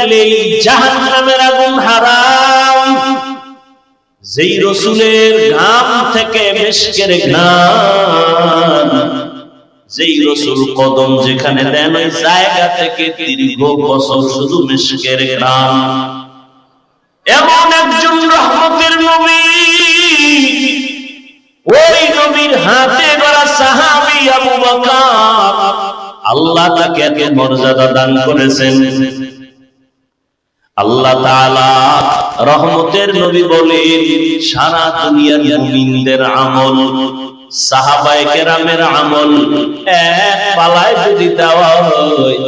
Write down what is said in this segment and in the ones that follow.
দিলেই জাহান্নামের আগুন হারাম। যেই রাসূলের ঘাম থেকে মিশকের ঘ্রাণ, যেই রাসূল কদম যেখানে দেন ওই জায়গা থেকে দীর্ঘ বছর শুধু মিশকের ঘ্রাণ। এমন একজন রহমতের নবী, ওই নবীর হাতে গড়া সাহাবী আবু বকর, আল্লাহ তাকে এত মর্যাদা দান করেছেন। আল্লাহ তাআলা রহমতের নবী বলেন, সারা দুনিয়ার মুমিনদের আমল, সাহাবায়ে কেরামের আমল এক পাল্লায় যদি দেওয়া হয়,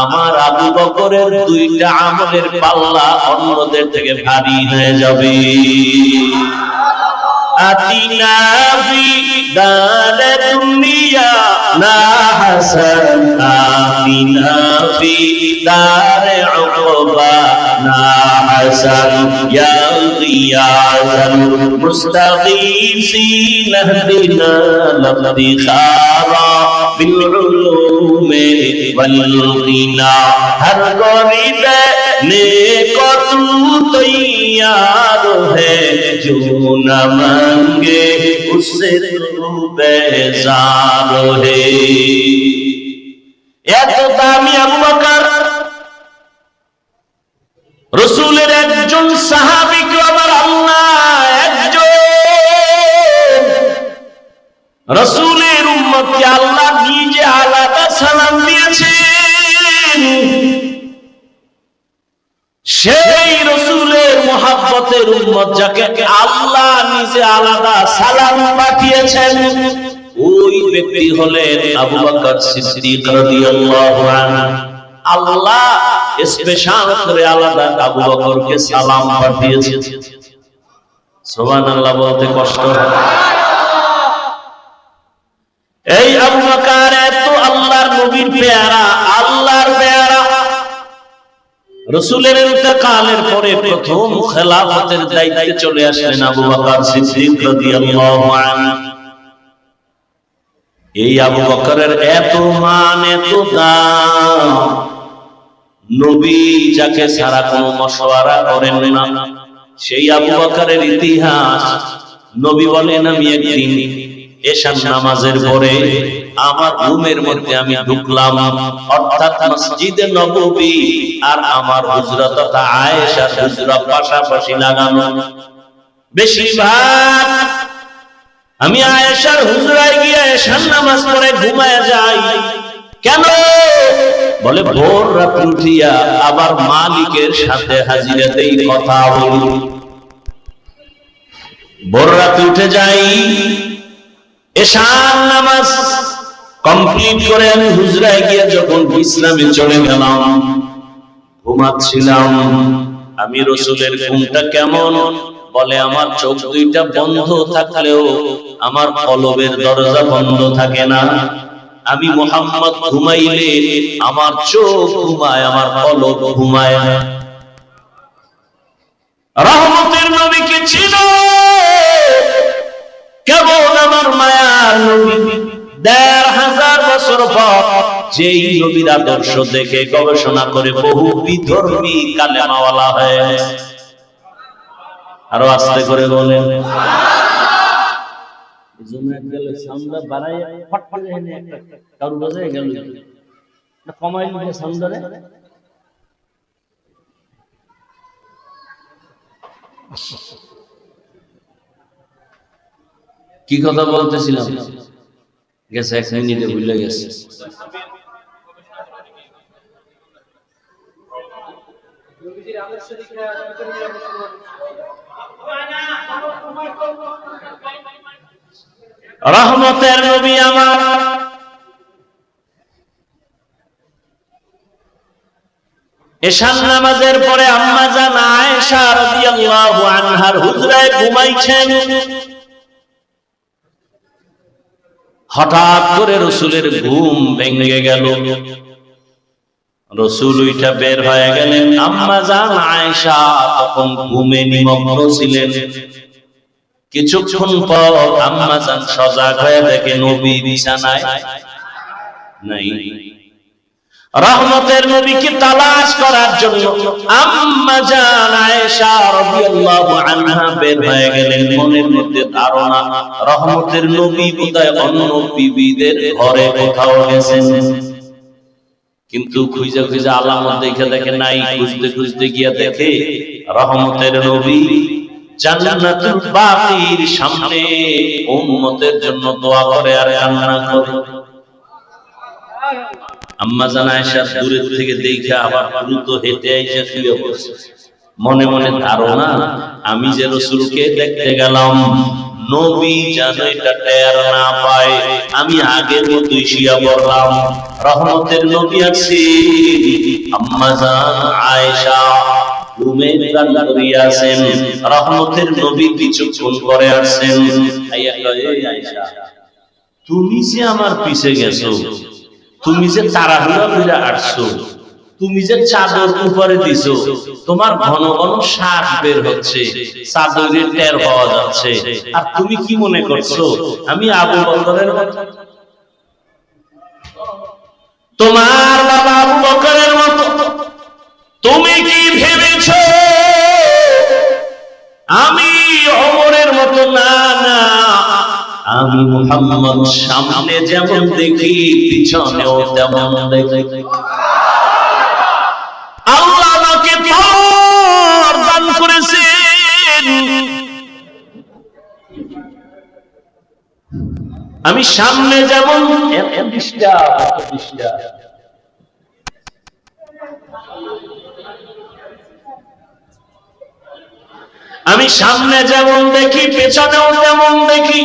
আমার আবু বকরের দুইটা আমলের পাল্লা অন্যদের থেকে ভারী হয়ে যাবে। আতিনা ফি দার দুনিয়া না হাসান, আতিনা ফি দার উকবা না হাসান, ইয়া গিয়াসাল মুস্তাগীসিন ইহদিনা লাফতিখারা বিল উলুমি ওয়াল গিনা। হর গরিবে নেকো তু তৈয়ার है जो न मांगे उससे तू बेजार है। এত দামি আবু বকর, রাসূলের একজন সাহাবীকে আমার আল্লাহ একজন রাসূলের উম্মতকে আল্লাহ নিজে আলাদা সালাম দিয়েছেন। সেই রাসূলের মুহাব্বতের উম্মত যাকে আল্লাহ নিজে আলাদা সালাম পাঠিয়েছেন, ওই ব্যক্তি হলেন আবু বকর সিদ্দিক রাদিয়াল্লাহু আনহু। আল্লাহ স্পেশাল করে আলাদা আবু বকরকে সালাম পাঠিয়েছেন। সুবহানাল্লাহ বলতে কষ্ট হয়। এই আবু বকর এত আল্লাহর নবীর পেয়ারা, আল্লাহর পেয়ারা। রাসূলের ইন্তেকালের পরে প্রথম খেলাফতের দায়িত্বে চলে আসলেন আবু বকর সিদ্দিক রাদিয়াল্লাহু আনহু। এই আবু বকরের এত মান, এত দাম, নবী যাকে ছাড়া কোনো মশওয়ারা করেন না, সেই আবু বকরের ইতিহাস। নবী বলেন, আমি একদিন এশার নামাজের পরে আমার রুমের মধ্যে আমি ঢুকলাম, অর্থাৎ মসজিদে নববী আর আমার হুজরা তথা আয়েশার হুজরা পাশাপাশি লাগানো। বেশিরভাগ আমি আয়েশার হুজরায় গিয়ে এশার নামাজ পড়ে ঘুমায় যাই। কেন? বলে ভোর রাত উঠিয়া আবার মালিকের সাথে হাজিরাতেই কথা বলি। ভোর রাত উঠে যাই, এশার নামাজ কমপ্লিট করে আমি হুজরায় গিয়ে যখন বিশ্রামে চলে গেলাম, ঘুমাচ্ছিলাম। আমি রাসূলের ঘুমটা কেমন? বলে আমার চোখ দুইটা বন্ধ থাকলেও আমার কলবের দরজা বন্ধ থাকে না। আমি মুহাম্মদ ঘুমাইলে আমার চোখ ঘুমায়, আমার কলব ঘুমায়। রহমতের নবী কে ছিল কেমন আমার মায়ার নবী। ১৫০০ বছর পর যেই নবীর আদর্শ দেখে গবেষণা করে বহু বিধর্মী কালেমাওয়ালা হয়ে। আরো আস্তে করে বলেন। কি কথা বলতেছিলাম? গেছে ১ মিনিটে ভুলে গেছে। রহমতের নবী আমার এশার নামাজের পরে আম্মা জান আয়েশা রাদিয়াল্লাহু আনহার হুজরায় ঘুমাইছেন। হঠাৎ করে রাসূলের ঘুম ভেঙে গেল। রাসূল উঠে বের হয়ে গেলেন। আম্মা জান আয়েশা তখন ঘুমে নিমগ্ন ছিলেন। কিছুক্ষণ পর আম্মা জান সজাগ হয়ে দেখে নবী বিছানায় নাই। রহমতের নবীকে তালাশ করার জন্য আম্মা জান আয়েশা রাদিয়াল্লাহু আনহা বের হয়ে গেলেন। মনের মধ্যে ধারণা রহমতের নবী বোধহয় অন্য বিবিদের ঘরে কোথাও গেছেন, কিন্তু খুঁজে খুঁজে আলামত দেখে দেখে নাই। খুঁজতে খুঁজতে গিয়ে দেখে রহমতের নবী জান্নাতুল বাকির সামনে উম্মতের জন্য দোয়া করে আর কান্না করে। আম্মা জান আয়েশা দূরে থেকে দেখে আবার দ্রুত হেঁটে এসে শুয়ে বসে। মনে মনে ধারণা আমি যে রাসূলকে দেখতে গেলাম, নবী যেন এটা টের না পায়, আমি আগের মতোই শুয়ে পড়লাম। রহমতের নবী আছে, আম্মা জান আয়েশা ঘুমে গান করিয়াছেন। রহমতের নবী কিছুক্ষণ পরে আসছেন। আইয়া কয়, এই আয়েশা, তুমি যে আমার পিছে গেছো, তুমি যে তাড়াহুড়া করে আসছো, তুমি যে চাদর উপরে দিছো, তোমার ঘন ঘন শ্বাস বের হচ্ছে, চাদরের টের পাওয়া যাচ্ছে, আর তুমি কি মনে করছো আমি আবু বকরের মতো? তোমার বাবা আবু বকরের মতো তুমি কি ভেবেছো আমি ওমরের মতো? না না, আমি মুহাম্মদ সামনে যেমন দেখি পিছনেও তেমন দেখি। আল্লাহ আমাকে পাওয়ার দান করেছেন, আমি সামনে যেমন আমি সামনে যেমন দেখি পেছনেও তেমন দেখি।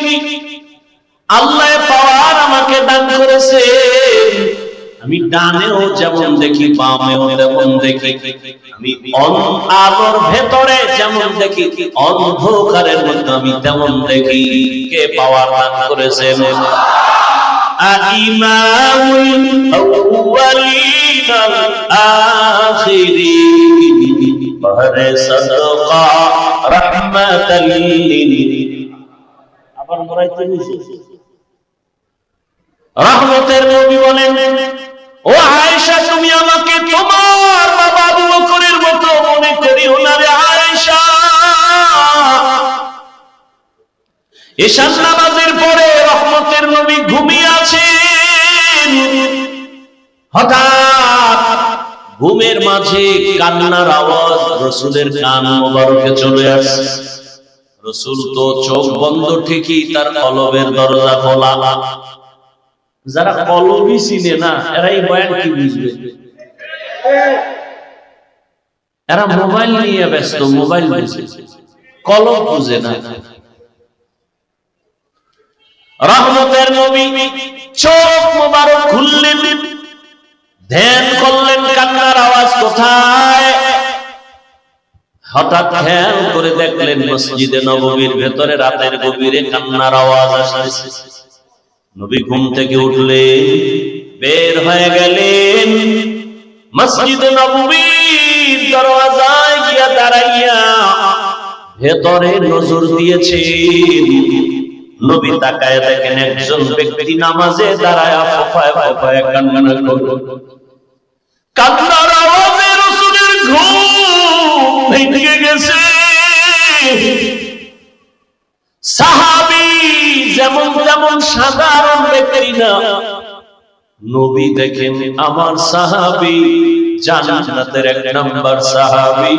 আল্লাহ পাওয়ার আমাকে দান করেছে, আমি ডানেও যেমন দেখি বামেও তেমন দেখি। আমি আলোর ভেতরে যেমন দেখি, অন্ধকারের মধ্যে আমি তেমন দেখি। কে পাওয়ার দান করেছেন? ইমামুল আউয়ালিন আল আখিরিন বাহরে সাদকা রাহমাতাল লিল। আবার বলাইতে বুঝি রহমতের নবী বলেন, ও আয়েশা, তুমি আমাকে তোমার বাবা আবু বকরের মতো মনে করিও না রে আয়েশা। এশার নামাজের পরে রহমতের নবী ঘুমিয়ে আছেন। হঠাৎ ঘুমের মাঝে কান্নার আওয়াজ রাসূলের কান মোবারকে চলে আসে। রাসূল তো চোখ বন্ধ, ঠিকই তার কলবের দরজা খোলা। যারা কলবই চিনে না এরাই বয়ান কি বুঝবে? এরা মোবাইল নিয়ে ব্যস্ত, মোবাইল বুঝে, কলব বুঝে না। রহমতের নবী চোখ মোবারক খুললেন, ধ্যান করলেন কান্নার আওয়াজ কোথায়। হঠাৎ খেয়াল করে দেখলেন মসজিদে নববীর ভেতরে রাতের গভীরে কান্নার আওয়াজ আসছে। নবী ঘুম থেকে উঠলেন, বের হয়ে গেলেন, মসজিদে নববীর দরওয়াজায় গিয়া দাঁড়াইয়া ভেতরে নজর দিয়েছেন। নবী তাকায় দেখেন একজন ব্যক্তি নামাজে দাঁড়ায় ফোঁপায় ফোঁপায় কান্না করে। কান্নার আওয়াজে রাসূলের ঘুম ভেঙে গেছে। সাহাবী যেমন তেমন সাধারণ ব্যক্তি না, নবী দেখেন আমার সাহাবী জান্নাতের এক নাম্বার সাহাবী,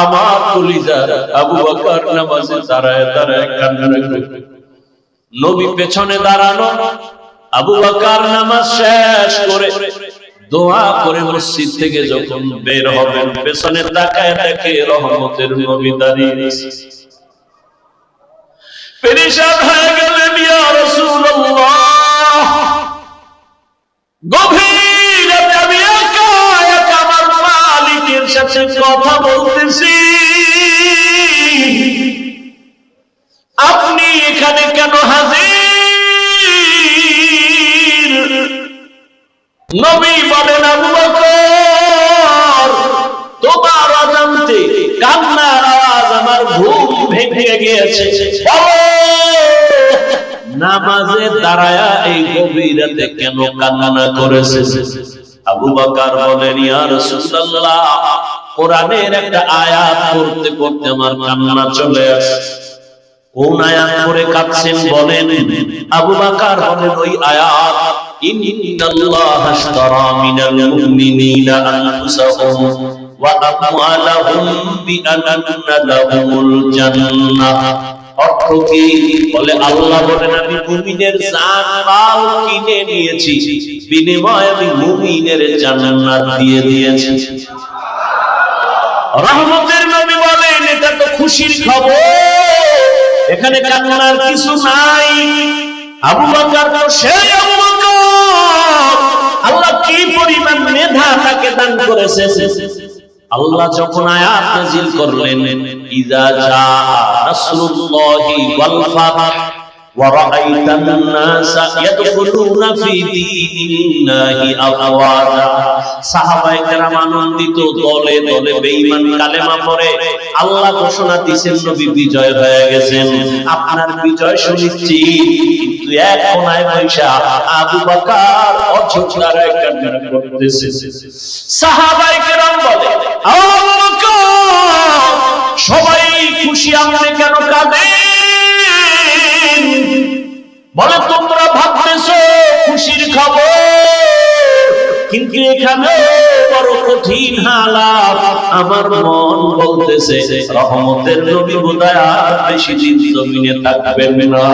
আমার কলিজার আবু বকর নামাজে দাঁড়ায় দাঁড়ায় কান্না করে। নবী পেছনে দাঁড়ানো, আবু বকর নামাজ শেষ করে দোয়া করে মসজিদ থেকে যখন বের হবেন, পেছনে তাকায় দেখে রহমতের নবী দাঁড়িয়ে আছে। পেরেশান হয়ে গেলেন, ইয়া রাসূলুল্লাহ, গভীর রাতে আমি একা একা আমার মালিকের সাথে কথা বলতেছি, আপনি এখানে কেন হাজির? নবী বলেন, আবু বকর, তোমার অজান্তে কান্নার আওয়াজ আমার ঘুম ভেঙে গিয়েছে। নামাজে দাঁড়ায়া এই গভীর রাতে কেন কান্না করেছে? আবু বকর বলেন, ইয়া রাসূলুল্লাহ, কোরআনের একটা আয়াত পড়তে পড়তে আমার কান্না চলে আসে। কোন আয়াত পড়ে কাঁদছেন বলেন? আবু বকর বলেন, ওই আয়াত, ইন্নাল্লাহা আশতারা মিনাল মুমিনিনা আনফুসাহুম ওয়া আমওয়ালাহুম বিআন্না লাহুমুল জান্নাহ। অর্থ কি? বলে আল্লাহ বলেন, আমি মুমিনের জান মাল কিনে নিয়েছি, বিনিময়ে আমি মুমিনের জান্নাত দিয়ে দিয়েছি। রহমতের নবী বলেন, এটা তো খুশির খবর, এখানে কান্নার কিছু নাই। আবু বকর তো সেই আবু বকর, আল্লাহ কি পরিমাণ মেধা তাকে দান করেছেন। আল্লাহ যখন আয়াত নাযিল করলেন, ইযা জা নাসরুল্লাহি ওয়াল ফাতহ ওয়া রাআইতান নাসা ইয়াদখুলুনা ফি দীনিল্লাহি আফওয়াজা, সাহাবায়ে কেরাম আনন্দিত, দলে দলে বেঈমান কালেমা পড়ে আল্লাহ ঘোষণা দিয়েছেন, নবী বিজয় হয়ে গেছেন, আপনার বিজয় সুনিশ্চিত। কিন্তু এক কোনায় বৈশা আবু বকর অঝোরদার কান্না করতেছে। সাহাবায়ে কেরাম বলে, আবু বকর, সবাই খুশি, আপনি কেন কাঁদেন? বলে, তোমরা ভাবতেছো খুশির খবর, কিন্তু এখানে বড় কঠিন হালাত। আমার মন বলতেছে রহমতের নবী বোধহয় আর বেশি দিন জমিনে থাকবেন না।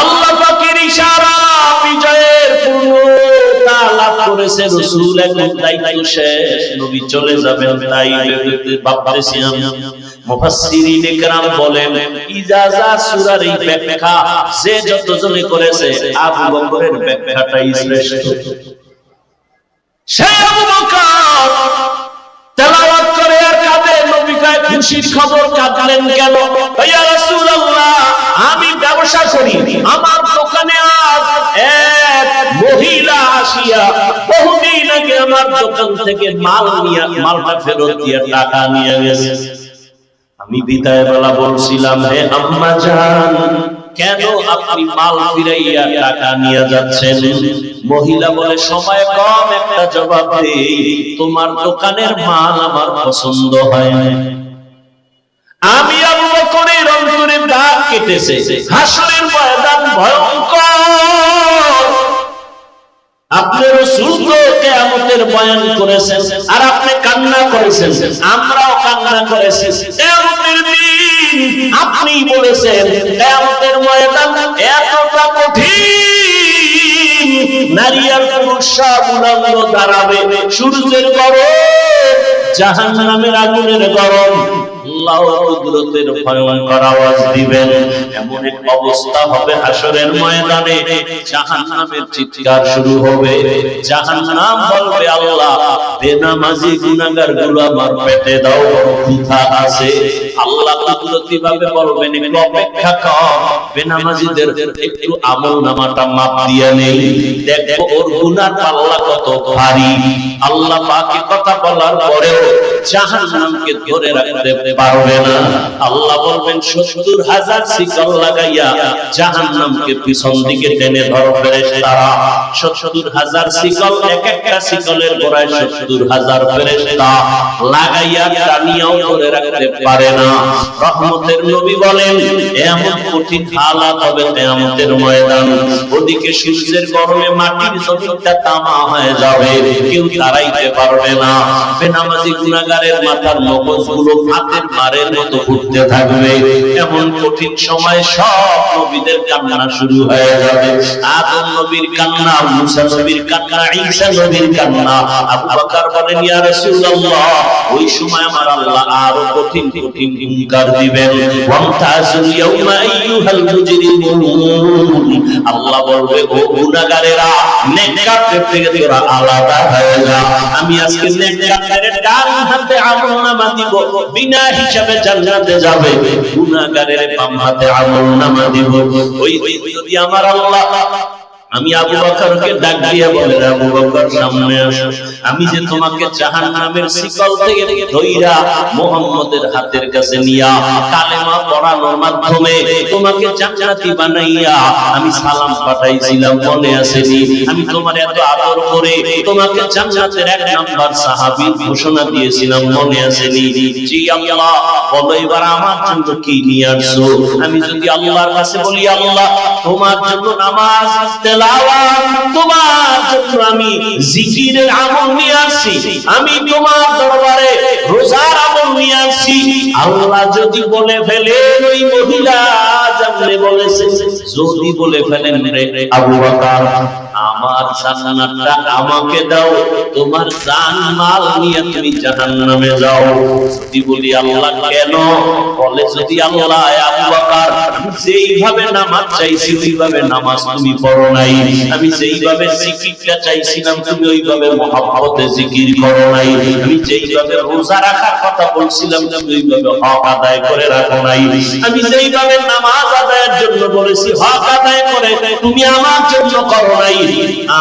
আল্লাহ পাকের ইশারা, বিজয়ের পূর্ণতা লাভ করেছে রাসূল, এখন দায়িত্ব শেষ, নবী চলে যাবেন। তাই ভাবতেছি আমি, মুফাসসিরিন ইকরাম বলেন, ইজাজা সূরার এই ব্যাখ্যা যে যতজনে করেছে, আবু বকরের ব্যাখ্যাটাই শ্রেষ্ঠ। সেই আবু বকর তেলাওয়াত করে আর কাঁদে, নবী কয়, খুশির খবর কাঁদলেন কেন? ইয়া রাসূলুল্লাহ, আমি ব্যবসা করি, আমার দোকানে আজ এক মহিলা আসিয়া বহুদিন আগে আমার দোকান থেকে মালটা ফেরত দিয়ে টাকা নিয়ে গেছে। আমি বিদায় বেলা বলছিলাম, হে আম্মা জান, কেন আপনি মাল ফিরাইয়া টাকা নিয়ে যাচ্ছেন? মহিলা বলে, সময় কম, একটা জবাব দেই, তোমার দোকানের মাল আমার পছন্দ হয় না। আমি আবু বকরের অন্তরে দাগ কেটেছে। হাসরের ময়দান ভয়ঙ্কর। আপনি রাসূল তো কিয়ামতের বয়ান করেছেন আর আপনি কান্না করেছেন, আমরাও কান্না করেছি। কিয়ামতের দিন আপনি বলেছেন কিয়ামতের ময়দান এতটা কঠিন, নারী আর পুরুষ সব উলঙ্গ দাঁড়াবে, সূর্যের গরম, জাহান্নামের আগুনের গরম, আল্লাহ কুদরতের ভয়ঙ্কর আওয়াজ দিবেন। এমন এক অবস্থা হবে হাসরের ময়দানে, জাহান্নামের চিৎকার শুরু হবে। জাহান্নাম বলবে, আল্লাহ, বেনামাজি গুনাহগারগুলো আমার পেটে দাও, ক্ষুধা আছে। আল্লাহ কুদরতি ভাবে বলবেন, একটু অপেক্ষা কর, বেনামাজিদের একটু আমলনামাটা মাপ দিয়ে নেই, দেখো ওর গুনার পাল্লা কত ভারী। আল্লাহ পাক কথা বলার পরেও জাহান্নামকে ধরে রাখতে পারবে না। আল্লাহ বলবেন, ৭০,০০০ শিকল লাগাইয়া জাহান্নামকে পিছন দিকে টেনে ধরো ফেরেশতারা। ৭০,০০০ শিকল, এক একটা শিকলের গোড়ায় ৭০,০০০ ফেরেশতা লাগাইয়া টানিয়াও ধরে রাখতে পারে না। রহমতের নবী বলেন, এমন কঠিন হালাত হবে কিয়ামতের ময়দান, ওদিকে সূর্যের গরমে মাটির জমিনটা তামা হয়ে যাবে, কেউ দাঁড়াইতে পারবে না। বেনামাজি গুনাহগারের মাথার মগজগুলো হাতের মারের মতো উঠতে থাকবে। এমন কঠিন সময় সব নবীদের কান্না শুরু হয়ে যাবে। আদম নবীর কান্না, মুসা নবীর কান্না, ঈসা নবীর কান্না। আবু বকর বলেন, ইয়া রাসূলুল্লাহ, ওই সময় আমার আল্লাহ আরো কঠিন কঠিন হুঙ্কার দিবেন। ওয়ামতাজুল ইয়াউমা আইয়ুহাল মুজরিমুন, আল্লাহ বলবে, ও গুনাহগারেরা, নেককারদের থেকে তোরা আলাদা হয়ে যা। আমি আজকে নেককারদের ডান হাতে আমলনামা দিব, বিনা হিসাবে জান্নাতে যাবে। গুনাহগারের বাম হাতে আমলনামা দিব। ওই যদি আমার আল্লাহ আমি আবু বকরকে ডাক দিয়ে বলে, আবু বকর সামনে আসো, আমি যে তোমাকে জাহান্নামের শিকল থেকে ধইরা মুহাম্মদের হাতের কাছে নিয়া কালেমা পড়ানোর মাধ্যমে তোমাকে জান্নাতি বানাইয়া আমি সালাম পাঠাইছিলাম, মনে আসেনি? আমি তোমার এত আদর করে তোমাকে জান্নাতের 1 নাম্বার সাহাবী ঘোষণা দিয়েছিলাম, মনে আসেনি? জি আল্লাহ। বলো এবার আমার জন্য কি নিয়ে আসছো? আমি যদি আল্লাহর কাছে বলি, আল্লাহ তোমার জন্য নামাজ, তেলাওয়াত, তোমার জন্য আমি জিকিরের আমল নিয়ে আসি, আমি তোমার দরবারে রোজার আমল নিয়ে আসি, আল্লাহ যদি বলে ফেলেন ওই মহিলা জানলে বলেছে, যদি বলে ফেলেন রে আবু বকর আমার জান্নাতটা আমাকে দাও, তোমার জান মাল নিয়ে তুমি জাহান্নামে যাও। যদি বলি আল্লাহ কেন? বলে যদি আল্লাহ আবু বকর আমি যেইভাবে নামাজ চাইছি ওইভাবে নামাজ তুমি পড়ো নাই, আমি যেইভাবে জিকিরটা চাইছিলাম তুমি ওইভাবে মহব্বতে জিকির করো নাই, আমি যেইভাবে রোজা রাখার কথা বলছিলাম তুমি ওইভাবে হক আদায় করে রাখো নাই, আমি যেইভাবে নামাজ আদায়ের জন্য বলেছি হক আদায় করে তুমি আমার জন্য করো নাই,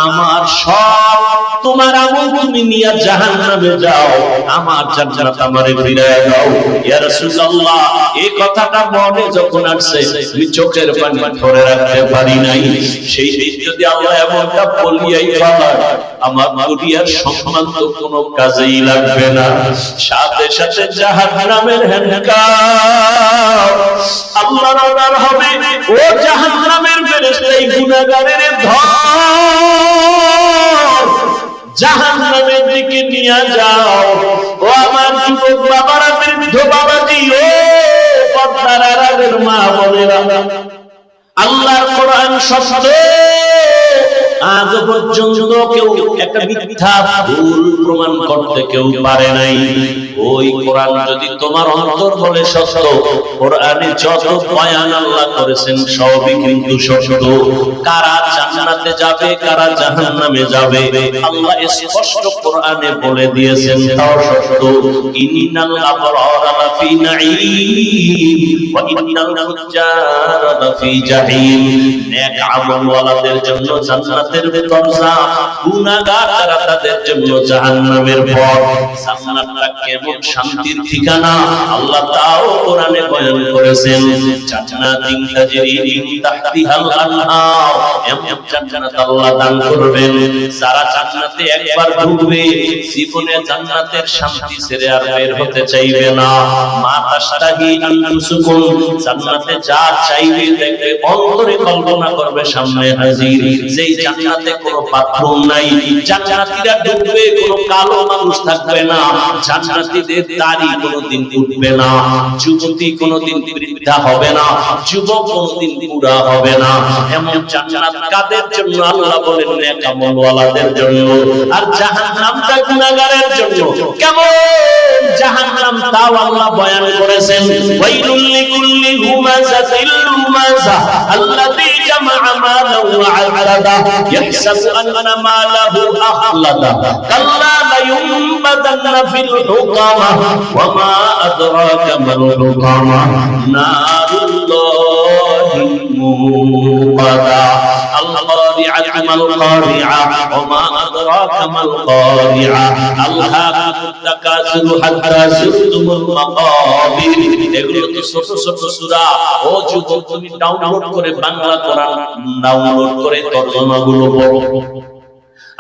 আমার সব তোমার আমল তুমি নিয়ে জাহান্নামে যাও, আমার জান্নাত আমারে ফিরায় দাও। ইয়া রাসূলুল্লাহ এই কথাটা মনে যখন আসছে আমি চোখের পানি ধরে রাখতে পারি নাই। সেই দিন যদি আল্লাহ এমনটা বলিয়াই ফেলায় আমার দুনিয়ার সম্মান তো কোনো কাজেই লাগবে না, সাথে সাথে জাহান্নামের হ্যান্ডকাপ আল্লাহর অর্ডার হবে, ও জাহান্নামের ফেরেশতাই গুনাহগারের ধর জাহান্নামের দিকে নিয়ে যাও। ও আমার যুবক বাবারা, বৃদ্ধ বাবাজি, ও পর্দার আড়ালের মা বোনেরা, আল্লাহর কোরআন সত্য, আজ পর্যন্ত কেউ একটা মিথ্যা ভুল প্রমাণ করতে কেউ পারে নাই। ওই কোরআন যদি তোমার অন্তর বলে সত্য, কোরআনে যত বয়ান আল্লাহ করেছেন সবই কিন্তু সত্য। কারা জান্নাতে যাবে কারা জাহান্নামে যাবে আল্লাহ স্পষ্ট কোরআনে বলে দিয়েছেন, তাও সত্য। ইন্নাল আবরারা লাফি নাঈম ওয়া ইন্নাল ফুজ্জারা লাফি জাহিম। নেক আমলওয়ালাদের জন্য জান্নাতের দরজা, গুনাহগার যারা তাদের জন্য জাহান্নামের পথ। জান্নাতটা কেমন শান্তির ঠিকানা আল্লাহ তাও কোরআনে বয়ান করেছেন। জান্নাতিন তাজরি মিন তাহতিহাল আনহার, এমন জান্নাত আল্লাহ দান করবেন যারা জান্নাতে একবার ঢুকবে জীবনে জান্নাতের শান্তি ছেড়ে আর বের হতে চাইবে না। মা তাশতাহি আনফুসুকুম, জান্নাতে যা চাইবে দেখবে অন্তরে কল্পনা করবে সামনে হাজির। যেই জান্নাতে কোনো বাথরুম নাই, জান্নাতীরা ঢুকবে কোনো কালো মানুষ থাকবে না, জান্নাতীদের দাড়ি কোনোদিন উঠবে না, যুবতী কোনোদিন বৃদ্ধা হবে না, যুবক কোনোদিন বুড়া হবে না। এমন জান্নাত কাদের জন্য? আল্লাহ বলেন নেক আমলওয়ালাদের জন্য। আর জাহান্নামটা গুনাহগারের জন্য। কেমন জাহান্নাম তাও আল্লাহ বয়ান করেছেন, ওয়াইলুল লিকুল্লি হুমাযাতিল লুমাযা আল্লাযী জামা'a মালাহু ওয়া আ'আদা ইয়াহসাবু আন্না মালাহু আখলাদা কাল্লা লায়ুনবাযান্না ফিল হুতামা ওয়া মা আদরাকা মাল হুতামা নারুল্লাহিল মুকাদা القارعة ما القارعة وما أدراك ما القارعة ألهاكم التكاثر حتى زرتم المقابر। এগুলো তো ছোট ছোট সূরা। ও যুবক তুমি ডাউনলোড করে বাংলা কোরআন ডাউনলোড করে তরজমাগুলো পড়ো।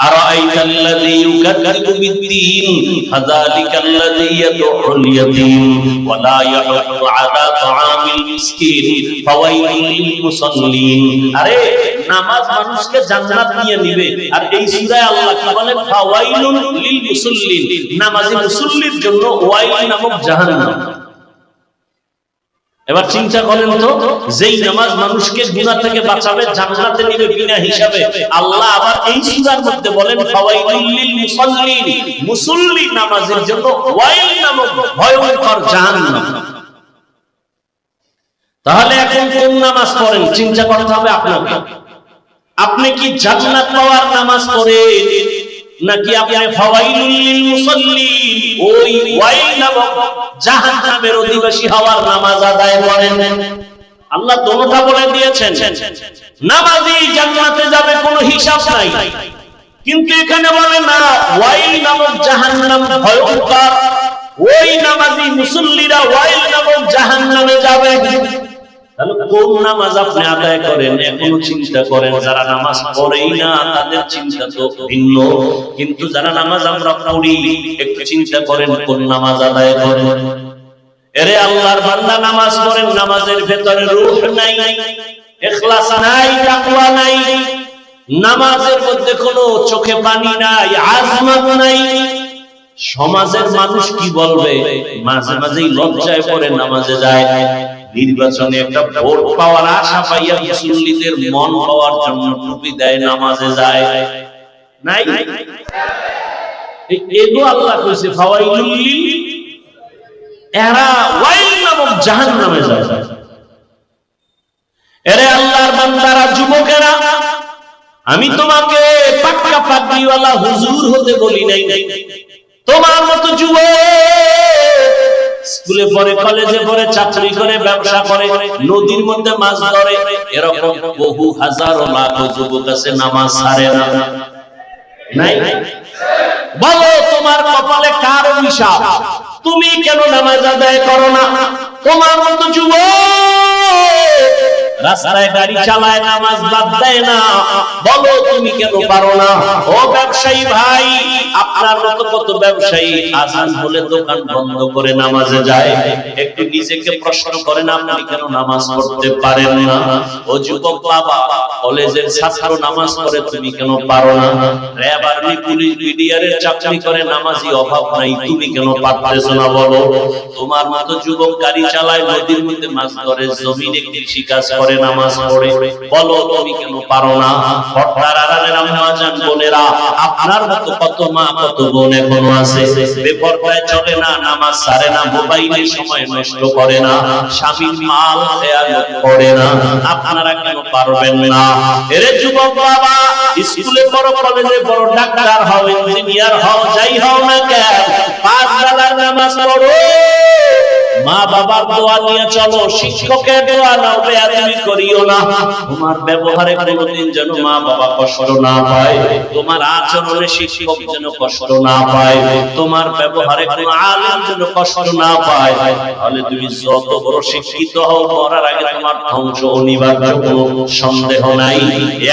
أرأيت الذي يكذب بالدين فذلك الذي يدعو اليتيم ولا يحض على طعام المسكين فويل للمصلين। আরে নামাজ মানুষকে জান্নাত নিয়ে নিবে, আর এই সূরায় আল্লাহ কি বলেন? ফাওয়াইলুল লিল মুসাল্লিন, নামাজি মুসল্লির জন্য ওয়াইল নামক জাহান্নাম। এবার চিন্তা করেন তো, যেই নামাজ মানুষকে গুনাহ থেকে বাঁচাবে, জান্নাতে নিবে বিনা হিসাবে, আল্লাহ আবার এই সূরার মধ্যে বলেন ফাওয়াইলুল লিল মুসাল্লিন, মুসল্লি নামাজের জন্য ওয়াইল নামক ভয়ঙ্কর জাহান্নাম। তাহলে এখন কোন নামাজ পড়েন চিন্তা করতে হবে আপনাকে। আপনি কি জান্নাত পাওয়ার নামাজ পড়েন নাকি আপনি ফাওয়াইলুল লিল মুসাল্লিন ওই ওয়াইল নামক জাহান্নামের অধিবাসী হওয়ার নামাজ আদায় করেন? আল্লাহ দোনোটা বলে দিয়েছেন। নামাজি জান্নাতে যাবে, কোনো হিসাব নাই। কিন্তু এখানে বলে না, ওয়াইল নামক জাহান্নাম ভয়ঙ্কর, ওই নামাজি মুসল্লিরা ওয়াইল নামক জাহান্নামে যাবে। তাহলে কোন নামাজ আপনি আদায় করেন এখনো চিন্তা করেন। যারা নামাজ পড়েই না তাদের চিন্তা তো ভিন্ন, কিন্তু যারা নামাজ আমরা পড়ি একটু চিন্তা করেন কোন নামাজ আদায় করেন। এরে আল্লাহর বান্দা, নামাজ পড়েন, নামাজের ভেতরে রূহ নাই, ইখলাস নাই, তাকওয়া নাই, নামাজের মধ্যে কোনো চোখে পানি নাই, আজমত নাই। সমাজের মানুষ কি বলবে, মাঝে মাঝেই লজ্জায় পড়ে নামাজে যায়। নির্বাচনে একটা ভোট পাওয়ার আশা পাইয়া মুসল্লিদের মন পাওয়ার জন্য টুপি দেয়, নামাজে যায় নাই। এগো আল্লাহ কইছে ফাওয়াইলুল লিল, এরা ওয়াইল নামক জাহান্নামে যায়। এরে আল্লাহর বান্দারা, যুবকেরা, আমি তোমাকে পাক্কা পাগড়িওয়ালা হুজুর হতে বলি নাই। তোমার মতো যুবক স্কুলে পড়ে, কলেজে পড়ে, চাকরি করে, ব্যবসা করে, নদীর মধ্যে মাছ ধরে, এরকম বহু হাজারো লাখ যুবক আছে নামাজ ছাড়ে না, নাই? বলো তোমার কপালে কার অভিশাপ? তুমি কেন নামাজ আদায় করো না? তোমার মতো যুবক রাস্তায় গাড়ি চালায়, নামাজ বাদ দেয় না, বলো তুমি কেন পারো না? ও ব্যবসায়ী ভাই, আপনার মতো কত ব্যবসায়ী আজান হলে দোকান বন্ধ করে নামাজে যায়। একটু নিজেকে প্রশ্ন করেন, আপনি কেন নামাজ পড়তে পারেন না? ও যুবক বাবা, কলেজের ছাত্র নামাজ পড়ে, তুমি কেন পারো না? র‍্যাব, আর্মি, পুলিশ, বিডিআরের চাকরি করে, নামাজি অভাব নাই, তুমি কেন পারতেছো না? বলো। তোমার মতো যুবক গাড়ি চালায়, নদীর মধ্যে মাছ ধরে, জমিনে কৃষি কাজ করে, নামাজ পড়ে, বলো তুমি কেন পারো না? পর্দার আড়ালের আম্মা জান বোনেরা, আপনার মতো কত মা কত বোন এখনো আছে বেপরদায় চলে না, নামাজ ছাড়ে না, মোবাইলে সময় নষ্ট করে না, স্বামীর মাল খেয়ালত করে না। আপনারা কেন পারবেন না? এরে যুবক বাবা, স্কুলে পড়ো, কলেজে পড়ো, ডাক্তার হও, ইঞ্জিনিয়ার হও, যাই হও না কেন, পাঁচ বেলার নামাজ পড়ো, মা বাবার দোয়া নিয়ে চলো, শিক্ষকের দোয়া নাও, বেয়াদবি করিও না। তোমার ব্যবহারে কোনোদিন যেন মা বাবা কষ্ট না পায়, তোমার আচরণে শিক্ষক যেন কষ্ট না পায়, তোমার ব্যবহারে কোনো আলেম যেন কষ্ট না পায়। তাহলে তুমি যত বড় শিক্ষিত হও, মরার আগে তোমার ধ্বংস অনিবার্য, কোনো সন্দেহ নাই।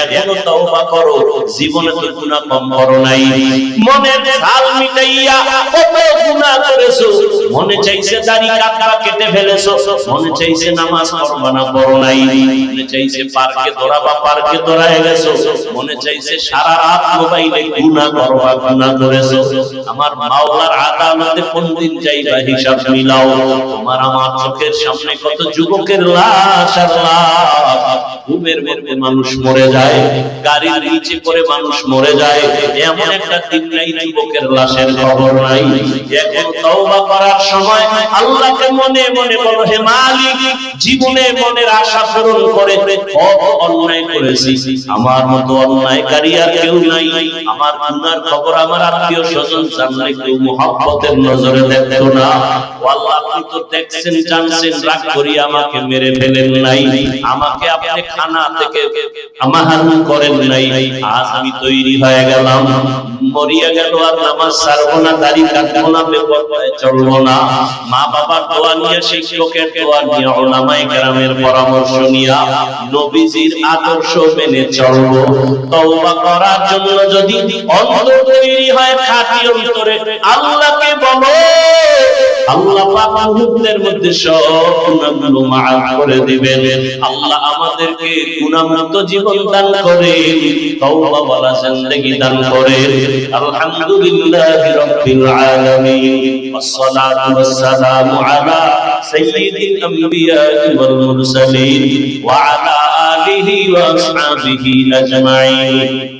এখনো তওবা করো, জীবনে তো গুনাহ কম করো নাই। মনের হাল মিটাইয়া কত গুনাহ করেছো, মনে চাইছে দাড়ি কাটবা, কেটে ফেলেছো, মনে চাইছে নামাজ পড়বা না, পড়ো নাই, মনে চাইছে পার্কে দৌড়াবা, পার্কে দৌড়ায় গেছো, মনে চাইছে সারা রাত মোবাইলে গুনাহ করবা, গুনাহ করেছো। আমার মাওলার আদালতে কোনদিন যাইবা, হিসাব মিলাও। তোমার আমার চোখের সামনে কত যুবকের লাশ আর লাশ, ঘুমের মধ্যে মানুষ মরে যায়, গাড়ির নিচে পড়ে মানুষ মরে যায়, এমন একটা দিন নাই যুবকের লাশের খবর নাই। এখন তওবা করার সময় আল্লাহকে মনে মনে বলো, হে মালিক, জীবনে মনের আশা পূরণ করে কত অন্যায় করেছি, আমার মতো অন্যায়কারী আর কেউ নাই। আমার গুনার খবর আমার আত্মীয় স্বজন জানলে কেউ মুহাব্বতের নজরে দেখতো না। ও আল্লাহ, আপনি তো দেখছেন, জানছেন, রাগ করি আমাকে মেরে ফেলেন নাই, আমাকে আপনি খানা থেকে মাহরুম করেন নাই। আজ আমি তৈরি হয়ে গেলাম, মরিয়া গেল, আর নামাজ ছাড়বো না, দাড়ি কাটবো না, বেপরদায় চলবো না। মা বাবার দোয়া নিয়ে, শিক্ষকের দোয়া নিয়ে, উলামায়ে কেরামের পরামর্শ নিয়ে, নবীজির আদর্শ মেনে চলবো। তওবা করার জন্য যদি অন্তর তৈরি হয় খাঁটি অন্তরে, আল্লাহকে বলো, আল্লাহ পাক মুহূর্তের মধ্যে সব গুনাহগুলো মাফ করে দিবেন। আল্লাহ আমাদেরকে গুনাহমুক্ত জীবন দান করে, তওবা ওয়ালা জিন্দেগি দান করে। আলহামদুলিল্লাহি রাব্বিল আলামিন, ওয়াসসালাতু ওয়াসসালামু আলা সাইয়্যিদিল আমবিয়া ওয়াল মুরসালিন ওয়া আলা আলিহি ওয়া আসহাবিহি আজমাইন।